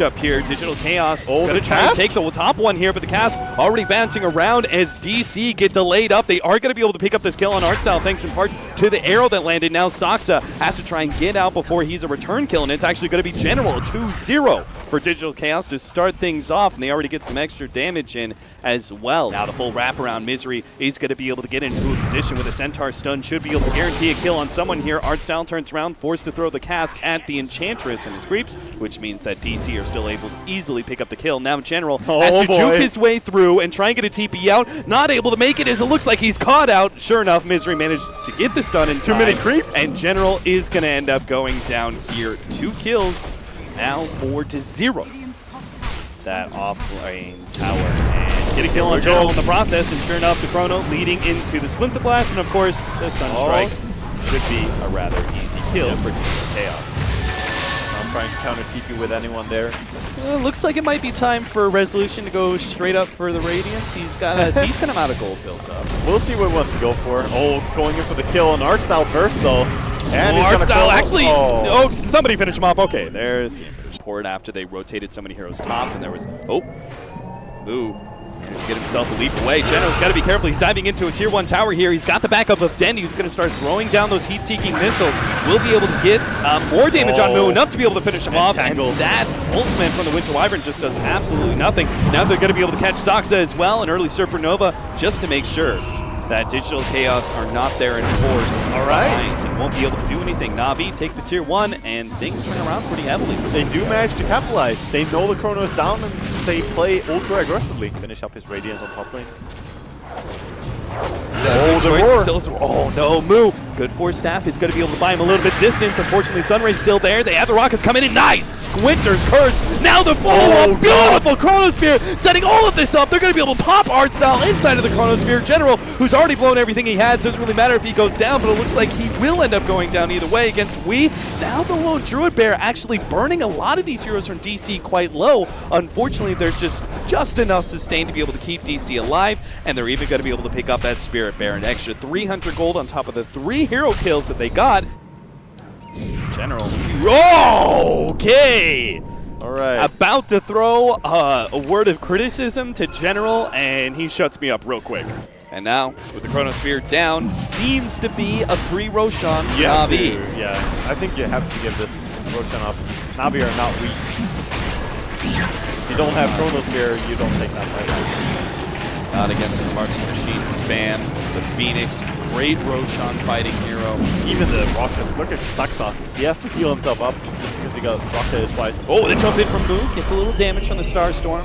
up here. Digital Chaos gonna try to take the top one here, but the Cask already bouncing around as DC get delayed up. They are going to be able to pick up this kill on Artstyle thanks in part to the arrow that landed. Now Saksa has to try and get out before he's a return kill, and it's actually going to be General 2-0 for Digital Chaos to start things off, and they already get some extra damage in as well. Now the full wraparound Misery is going to be able to get into a position with a Centaur stun, should be able to guarantee a kill on someone here. Artstyle turns around, forced to throw the Cask at the Enchantress and his creeps, which means that DC are still able to easily pick up the kill. Now General has to juke his way through and try and get a TP out. Not able to make it as it looks like he's caught out. Sure enough, Misery managed to get the stun in time. Too many creeps. And General is going to end up going down here. 2 kills, now 4-0. That off-lane tower. And get a kill on General in the process. And sure enough, the Chrono leading into the Splinter Blast. And of course, the Sunstrike should be a rather easy kill for Team Chaos. Trying to counter TP with anyone there. Looks like it might be time for Resolution to go straight up for the Radiance. He's got a decent amount of gold built up. We'll see what he wants to go for. Oh, going in for the kill on Artstyle first, though. And he's Artstyle actually. Oh, somebody finish him off. Okay, there's the port after they rotated so many heroes top, and there was. Oh, Moo. Just get himself a leap away. General's got to be careful. He's diving into a tier 1 tower here. He's got the backup of Dendy, who's going to start throwing down those heat-seeking missiles. Will be able to get more damage on Moo, enough to be able to finish him off. And that ultimate from the Winter Wyvern just does absolutely nothing. Now they're going to be able to catch Saksa as well, an early Supernova, just to make sure that Digital Chaos are not there in force. All right. And won't be able to do anything. NaVi take the tier 1, and things turn around pretty heavily. They do manage to capitalize. They know the Chrono is down, and they play ultra aggressively. Finish up his Radiance on top lane. Oh no, Moo. Good for Staff is going to be able to buy him a little bit distance. Unfortunately, Sunray's still there. They have the rockets coming in. Nice! Squinter's Curse. Now the follow-up. Beautiful Chronosphere. Setting all of this up. They're going to be able to pop Artstyle inside of the Chronosphere. General, who's already blown everything he has, doesn't really matter if he goes down, but it looks like he will end up going down either way against Wii. Now the lone Druid Bear actually burning a lot of these heroes from DC quite low. Unfortunately, there's just enough sustain to be able to keep DC alive, and they're even going to be able to pick up that Spirit Bear. An extra 300 gold on top of the 3 hero kills that they got. General. Okay! All right. About to throw a word of criticism to General, and he shuts me up real quick. And now, with the Chronosphere down, seems to be a free Roshan NaVi. Yeah, I think you have to give this Roshan up. NaVi are not weak. If you don't have Chronosphere, you don't take that fight. Not against the Marks Machine spam, the Phoenix, great Roshan fighting hero. Even the rockets, look at Saksa. He has to heal himself up just because he got rocketed twice. Oh, the jump in from Moo, gets a little damage from the Starstorm.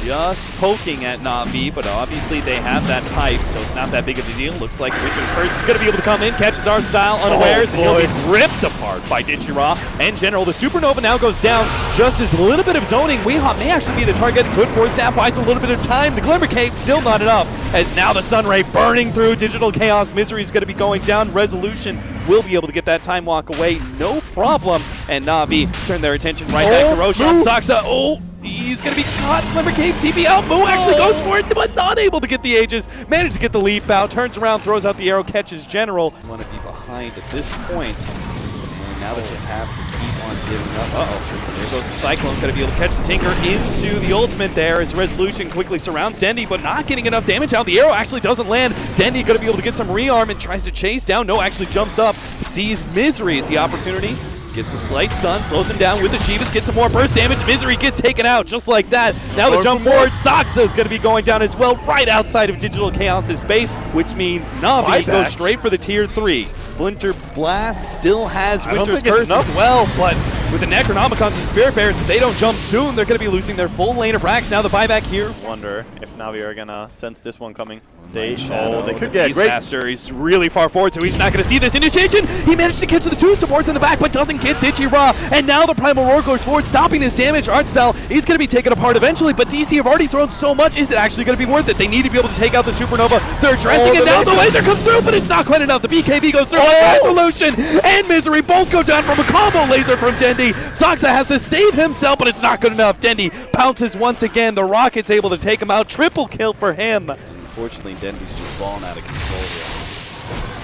Just poking at NaVi, but obviously they have that pipe, so it's not that big of a deal. Looks like Winter's Curse is going to be able to come in, catches Artstyle unawares, and he'll be ripped apart by Dichira and General. The Supernova now goes down. Just as a little bit of zoning, Weehawk may actually be the target. Good force staff buys a little bit of time. The Glimmer Cape still not enough, as now the Sunray burning through. Digital Chaos Misery is going to be going down. Resolution will be able to get that time walk away, no problem. And NaVi turn their attention right back to Roshan. Saksa, he's going to be caught. Glimmer Cape TP out. Moo actually goes for it, but not able to get the Aegis. Managed to get the leap out. Turns around, throws out the arrow, catches General. Want to be behind at this point. And now they just have to keep on giving up. Uh-oh. There goes the Cyclone. Going to be able to catch the Tinker into the ultimate there as Resolution quickly surrounds Dendy, but not getting enough damage out. The arrow actually doesn't land. Dendy going to be able to get some rearm and tries to chase down. No, actually jumps up. Sees Misery as the opportunity. Gets a slight stun, slows him down with the Shivas, gets some more burst damage. Misery gets taken out just like that. Now the jump forward, Saksa is going to be going down as well, right outside of Digital Chaos' base, which means NaVi goes straight for the tier 3. Splinter Blast still has Winter's Curse as well, but with the Necronomicons and Spirit Bears, if they don't jump soon, they're going to be losing their full lane of Rax. Now the buyback here. Wonder if NaVi are going to sense this one coming. They could get great. Faster. He's really far forward, so he's not going to see this initiation. He managed to catch the 2 supports in the back, but doesn't get Dichira. And now the Primal Roar goes forward, stopping this damage. Artstyle is going to be taken apart eventually, but DC have already thrown so much. Is it actually going to be worth it? They need to be able to take out the Supernova. They're addressing it now. The laser comes through, but it's not quite enough. The BKB goes through. Resolution and Misery both go down from a combo laser from Dendy. Saksa has to save himself, but it's not good enough. Dendy pounces once again. The Rocket's able to take him out. Triple kill for him. Unfortunately, Dendy's just balling out of control here.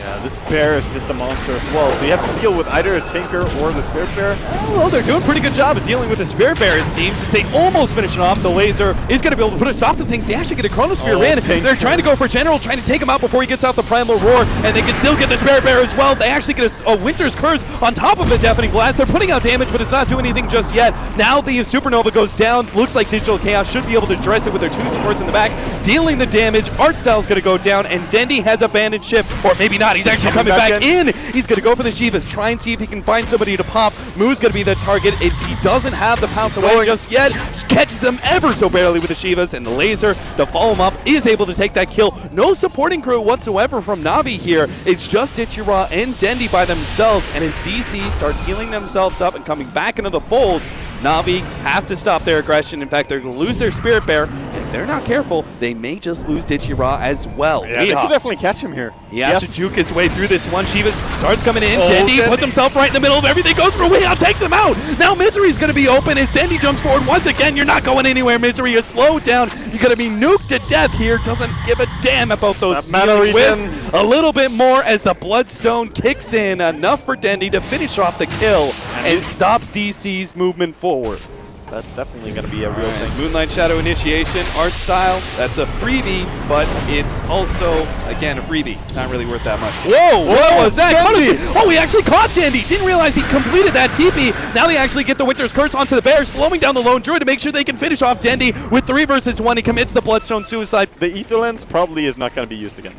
Yeah, this bear is just a monster as well, so you have to deal with either a Tinker or the Spirit Bear. Well, they're doing a pretty good job of dealing with the Spirit Bear, it seems, as they almost finish it off. The laser is going to be able to put a stop to things. They actually get a Chronosphere in. Tinker. They're trying to go for General, trying to take him out before he gets out the Primal Roar, and they can still get the Spirit Bear as well. They actually get a Winter's Curse on top of a Deafening Blast. They're putting out damage, but it's not doing anything just yet. Now the Supernova goes down. Looks like Digital Chaos should be able to address it with their 2 supports in the back, dealing the damage. Artstyle's going to go down, and Dendi has abandoned ship, or maybe not. He's actually coming back in. He's going to go for the Shivas, try and see if he can find somebody to pop. Moo's going to be the target. He doesn't have the pounce away just yet. Catches them ever so barely with the Shivas, and the laser to follow him up is able to take that kill. No supporting crew whatsoever from NaVi here. It's just Ichira and Dendi by themselves, and as DC start healing themselves up and coming back into the fold, NaVi have to stop their aggression. In fact, they're going to lose their Spirit Bear. If they're not careful, they may just lose Ichira as well. Yeah, they could definitely catch him here. He has to juke his way through this one. Shivas starts coming in. Dendi puts himself right in the middle of everything. Goes for Weehaw, takes him out. Now Misery's going to be open as Dendi jumps forward. Once again, you're not going anywhere, Misery. You're slowed down. You're going to be nuked to death here. Doesn't give a damn about those twists. A little bit more as the Bloodstone kicks in. Enough for Dendi to finish off the kill and stops DC's movement forward. That's definitely going to be a real thing. Moonlight Shadow Initiation, art style, that's a freebie, but it's also, again, a freebie. Not really worth that much. Whoa, what was that? Oh, he actually caught Dendi. Didn't realize he completed that TP. Now they actually get the Winter's Curse onto the bear, slowing down the Lone Druid to make sure they can finish off Dendi with 3 versus 1. He commits the Bloodstone Suicide. The Ether Lens probably is not going to be used again.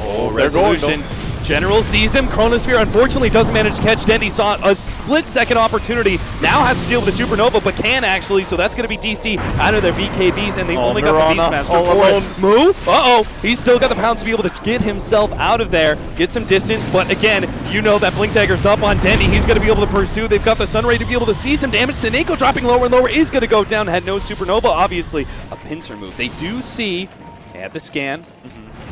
Oh, Resolution. General sees him. Chronosphere unfortunately doesn't manage to catch Dendi. Saw a split-second opportunity. Now has to deal with the Supernova, but can actually. So that's going to be DC out of their BKBs, and they only got the Beastmaster for it. Moo. Uh-oh. He's still got the pounds to be able to get himself out of there, get some distance. But again, you know that Blink Dagger's up on Dendi. He's going to be able to pursue. They've got the Sunray to be able to see some damage. Seneko dropping lower and lower is going to go down. Had no Supernova, obviously. A pincer move. They do see. They have the scan.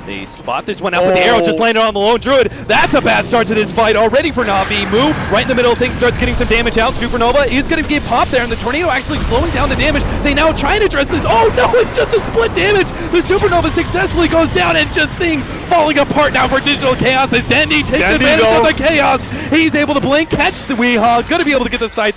They spot this one out, but the arrow just landed on the Lone Druid. That's a bad start to this fight already for NaVi. Moo, right in the middle of things, starts getting some damage out. Supernova is going to get popped there, and the Tornado actually slowing down the damage. They now try to address this. Oh no, it's just a split damage. The Supernova successfully goes down, and just things falling apart now for Digital Chaos as Dendi takes advantage of the chaos. He's able to blink, catch the Weehaw, going to be able to get the Scythe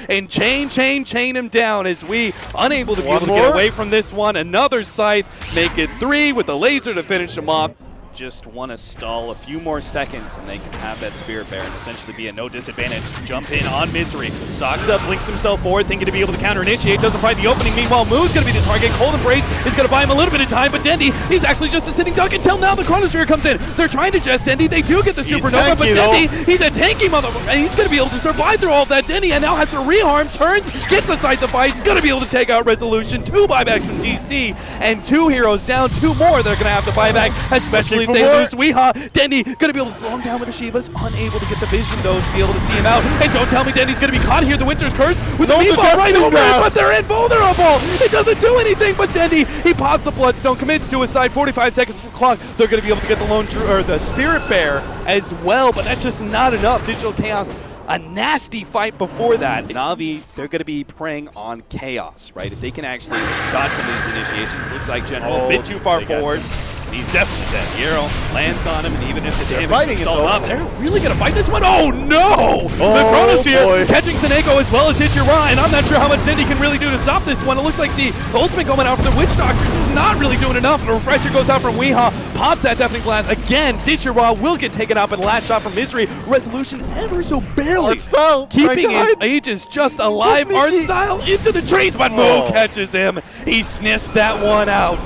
and chain him down as we unable to be able to get away from this one. Another Scythe, make it 3 with the laser to finish him off. Just want to stall a few more seconds and they can have that Spirit Bear and essentially be at no disadvantage. Jump in on Misery. Socks up, blinks himself forward, thinking to be able to counter-initiate. Doesn't find the opening. Meanwhile, Moo's going to be the target. Cold Embrace is going to buy him a little bit of time, but Dendi, he's actually just a sitting duck until now the Chronosphere comes in. They're trying to jest Dendi. They do get the Supernova, but Dendi, he's a tanky motherfucker, and he's going to be able to survive through all of that. Dendi and now has to reharm, turns, gets aside the fight. He's going to be able to take out Resolution. 2 buybacks from DC, and 2 heroes down. 2 more they're going to have to buy back, especially if they lose Weehaw. Dendi gonna be able to slow him down with the Shivas, unable to get the vision though to be able to see him out. And don't tell me Dendi's gonna be caught here. The Winter's Curse with the meatball right over it, but they're invulnerable. It doesn't do anything, but Dendi, he pops the Bloodstone, commits suicide. 45 seconds from the clock. They're gonna be able to get the the Spirit Bear as well, but that's just not enough. Digital Chaos, a nasty fight before that. NaVi, they're going to be preying on chaos, right? If they can actually dodge some of these initiations, looks like General a bit too far forward. He's definitely dead. The arrow lands on him, and even if the damage is stalled up, they're really going to fight this one. Oh no! The Chronosphere catching Seneko as well as Ichira, and I'm not sure how much Dendi can really do to stop this one. It looks like the ultimate going out for the Witch Doctors is not really doing enough. The refresher goes out from Weehaw, pops that Deafening Blast. Again, Ichira will get taken out, but the last shot from Misery. Resolution ever so barely. Artstyle Keeping his Aegis just alive. Artstyle into the trees, but Mo catches him. He sniffs that one out.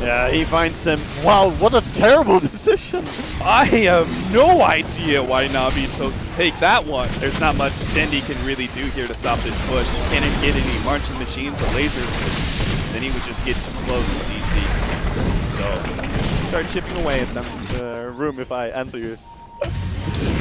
Yeah, he finds him. Wow, what a terrible decision. I have no idea why NaVi chose to take that one. There's not much Dendi can really do here to stop this push. Can't get any marching machines or lasers. Then he would just get too close to DC. So, start chipping away at them. Room if I answer you.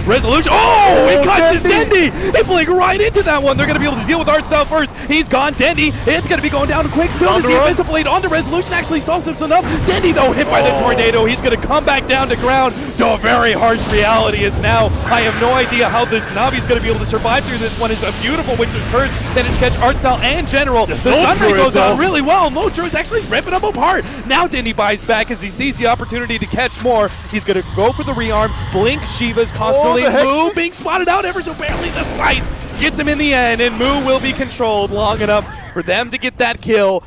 Resolution. Oh, he catches Dendy. He blinked right into that one. They're going to be able to deal with Artstyle first. He's gone. Dendy, it's going to be going down quick. Soon as he Invisiblade onto Resolution actually solves himself up. Dendy, though, hit by the tornado. He's going to come back down to ground. The very harsh reality is now, I have no idea how this NaVi's going to be able to survive through this one. It's a beautiful Winter's Curse. Then it's catch Artstyle and General. The Sunray goes on really well. No Druid's actually ripping them apart. Now Dendy buys back as he sees the opportunity to catch more. He's going to go for the rearm. Blink Shiva's constantly. Moo being spotted out ever so barely. The sight gets him in the end, and Moo will be controlled long enough for them to get that kill,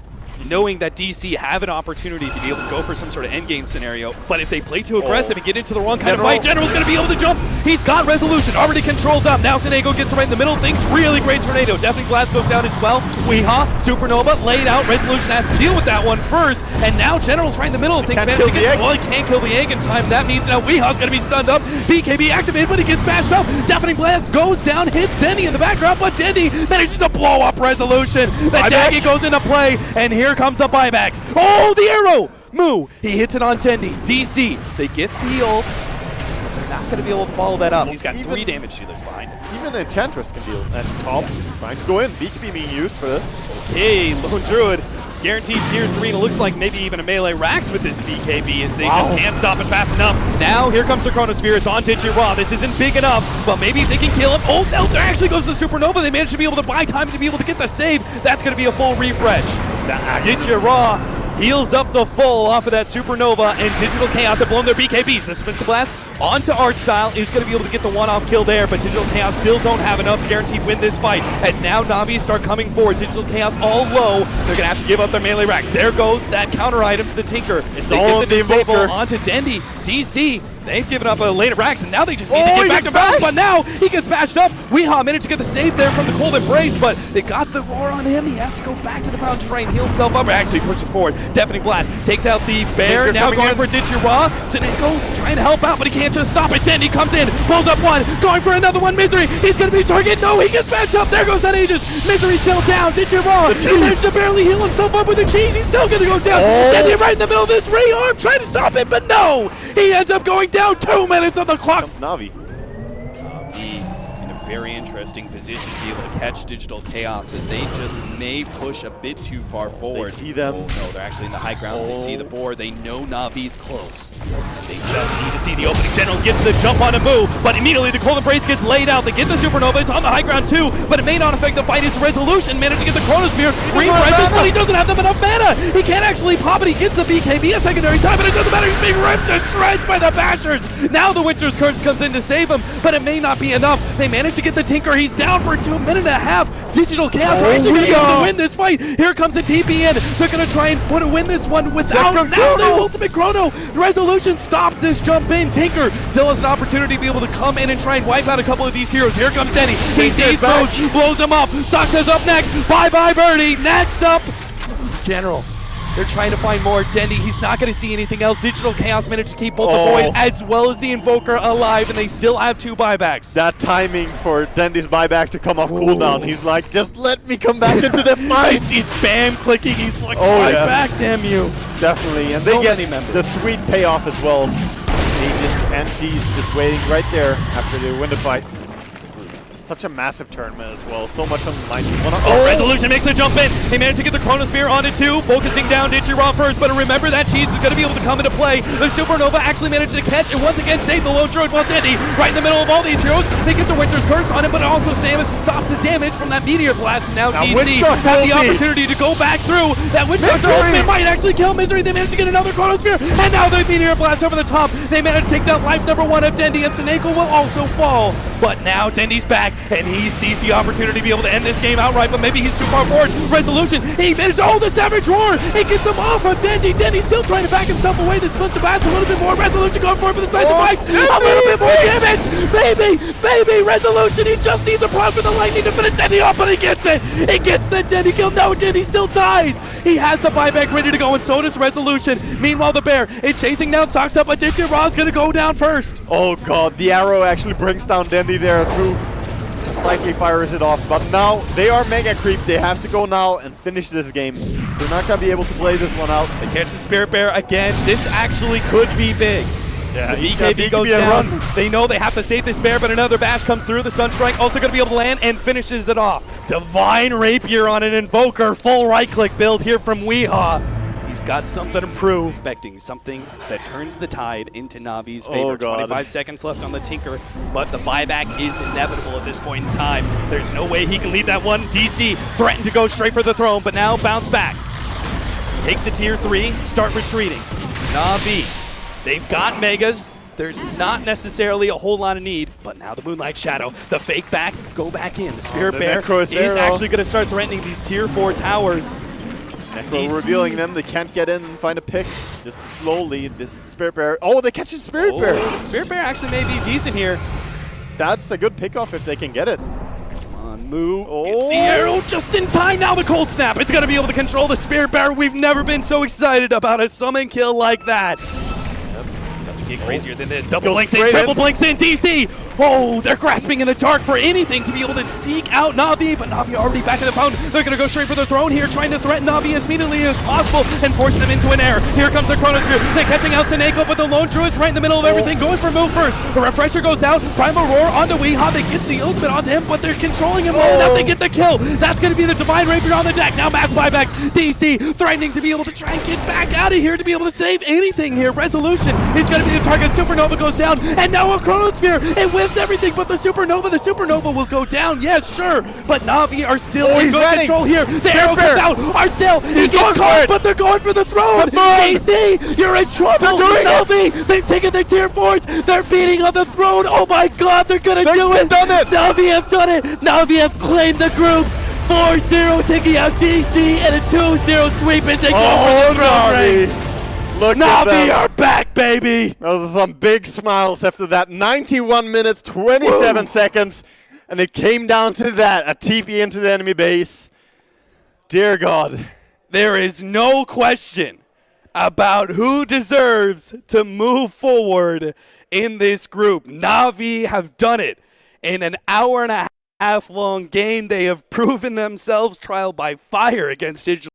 knowing that DC have an opportunity to be able to go for some sort of endgame scenario. But if they play too aggressive and get into the wrong kind of fight, General's going to be able to jump. He's got Resolution already controlled up. Now Sinego gets right in the middle. Things really great tornado. Definitely Blast goes down as well. Weehaw, Supernova laid out. Resolution has to deal with that one first. And now General's right in the middle. Things managed to get, well, he can't kill the egg in time. That means now Weehaw's going to be stunned up. BKB activated, but he gets bashed up. Deafening Blast goes down, hits Dendy in the background, but Dendy manages to blow up Resolution. The Daggy goes into play, and here comes the buybacks. Oh, the arrow! Moo, he hits it on Dendy. DC, they get the ult. They're not going to be able to follow that up. He's got 3 damage dealers behind. Even the Enchantress can deal. And Top trying to go in. BKB being used for this. Okay, Lone Druid. Guaranteed tier 3, and it looks like maybe even a melee racks with this BKB as they just can't stop it fast enough. Now, here comes the Chronosphere. It's on Digiraw. This isn't big enough, but maybe if they can kill him. Oh, no, there actually goes the Supernova. They managed to be able to buy time to be able to get the save. That's going to be a full refresh. Digiraw heals up to full off of that Supernova, and Digital Chaos have blown their BKBs. The Splinter Blast onto Artstyle is going to be able to get the one-off kill there, but Digital Chaos still don't have enough to guarantee win this fight. As now NaVi start coming forward, Digital Chaos all low. They're going to have to give up their melee racks. There goes that counter item to the Tinker. It's they all get the Invoker disable onto Dendy. DC, they've given up a lane of racks, and now they just need to get back to battle. But now he gets bashed up. Weehaw managed to get the save there from the Cold Embrace, but they got the roar on him. He has to go back to the Fountain Drain, heal himself up, actually pushes forward. Deafening Blast takes out the Bear. Now going for Digiraw. Sinego trying to help out, but he can't just stop it. Dendy comes in, pulls up one, going for another one. Misery, he's going to be target. No, he gets bashed up. There goes that Aegis. Misery still down. Digiraw, he managed to barely heal himself up with the cheese. He's still going to go down. Dendy right in the middle of this rearm, trying to stop it, but no. He ends up going down. 2 minutes on the clock. Comes NaVi. In a very interesting position to be able to catch Digital Chaos as they just may push a bit too far forward. They see them. Oh no, they're actually in the high ground. They see the board. They know NaVi's close. They just need to see the opening. General gets the jump on a move, but immediately the Cold Embrace gets laid out. They get the Supernova. It's on the high ground too, but it may not affect the fight. His Resolution managed to get the Chronosphere. Refreshes, but he doesn't have them enough mana. He can't actually pop it. He gets the BKB a secondary time, but it doesn't matter. He's being ripped to shreds by the Bashers. Now the Winter's Curse comes in to save him, but it may not be enough. They managed to get the Tinker. He's down for 2 minutes and a half. Digital Chaos are actually going to be able to win this fight. Here comes the TPN. They're going to try and win this one without now the ultimate Chrono. Resolution stops this jump in. Tinker still has an opportunity to be able to come in and try and wipe out a couple of these heroes. Here comes Denny. TC's blows him up. Sox up next. Bye-bye, Birdie. Next up, General. They're trying to find more. Dendy, he's not going to see anything else. Digital Chaos managed to keep both the Void as well as the Invoker alive, and they still have 2 buybacks. That timing for Dendy's buyback to come off cooldown. He's like, just let me come back into the fight. He's spam clicking. He's like, back, damn you. Definitely. And So they get the sweet payoff as well. Aegis and she's just waiting right there after they win the fight. Such a massive tournament as well. So much on the line. Resolution makes the jump in. He managed to get the Chronosphere onto 2, focusing down Digiraw first, but remember that cheese is going to be able to come into play. The Supernova actually managed to catch and once again save the Lone Druid while Dendy right in the middle of all these heroes. They get the Winter's Curse on him, but it also stops the damage from that Meteor Blast. Now DC have the opportunity to go back through. That Winter's Curse might actually kill Misery. They managed to get another Chronosphere, and now the Meteor Blast over the top. They managed to take down life number 1 of Dendy, and Sinego will also fall. But now Dendy's back, and he sees the opportunity to be able to end this game outright, but maybe he's too far forward. Resolution, he managed, the Savage Roar! He gets him off of Dendy. Dendy's still trying to back himself away. They split the bats a little bit more. Resolution going for it for the side device. A little bit more damage. Baby, Resolution, he just needs a prod for the lightning to finish Dendy off, but he gets it. He gets the Dendy kill. No, Dendy still dies. He has the buyback ready to go, and so does Resolution. Meanwhile, the Bear is chasing down Socked Up, but Digiraw's gonna go down first. Oh god, the arrow actually brings down Dendy there as Moo slightly fires it off, but now they are mega creep. They have to go now and finish this game. They're not gonna be able to play this one out. They catch the Spirit Bear again. This actually could be big. Yeah, The he's got BKB goes BKB down. run. They know they have to save this bear, but another bash comes through. The Sunstrike also going to be able to land and finishes it off. Divine Rapier on an Invoker. Full right-click build here from Weehaw. He's got something to prove. Expecting something that turns the tide into Navi's favor. Oh, God. 25 seconds left on the Tinker, but the buyback is inevitable at this point in time. There's no way he can lead that one. DC threatened to go straight for the throne, but now bounce back. Take the tier 3, start retreating. Navi, they've got Megas. There's not necessarily a whole lot of need, but now the Moonlight Shadow, the fake back, go back in. The Spirit the Bear Necro is there, though. actually going to start threatening these tier 4 towers. Necro revealing them. They can't get in and find a pick. Just slowly, this Spirit Bear. Oh, they catch the Spirit Bear. The Spirit Bear actually may be decent here. That's a good pickoff if they can get it. Move. Oh. It's the arrow just in time. Now the cold snap. It's going to be able to control the Spirit Bear. We've never been so excited about a summon kill like that. Doesn't get crazier than this. Double blinks in, triple blinks in, DC. Oh, they're grasping in the dark for anything to be able to seek out Navi, but Navi already back in the pound. They're going to go straight for the throne here, trying to threaten Navi as immediately as possible and force them into an air. Here comes the Chronosphere. They're catching out Seneko, but the Lone Druid's right in the middle of everything, going for move first. The Refresher goes out. Primal Roar onto Weehaw. They get the ultimate onto him, but they're controlling him well enough. They get the kill. That's going to be the Divine Rapier on the deck. Now mass buybacks. DC threatening to be able to try and get back out of here to be able to save anything here. Resolution is going to be the target. Supernova goes down, and now a Chronosphere. It whiffs everything but the Supernova will go down, yes, sure, but Navi are still in good control here. The arrow comes out, Arcel, he gets caught, but they're going for the throne. DC, you're in trouble. Navi, they've taken their tier 4s, they're beating on the throne. Oh my god, they're gonna do it. Done it. Navi have done it. Navi have claimed the groups. 4-0 taking out DC, and a 2-0 sweep as they go for the throne ranks. Look at them. Navi are back, baby. Those are some big smiles after that. 91 minutes, 27 seconds, and it came down to that, a TP into the enemy base. Dear God. There is no question about who deserves to move forward in this group. Navi have done it. In an hour and a half long game, they have proven themselves trial by fire against Digital.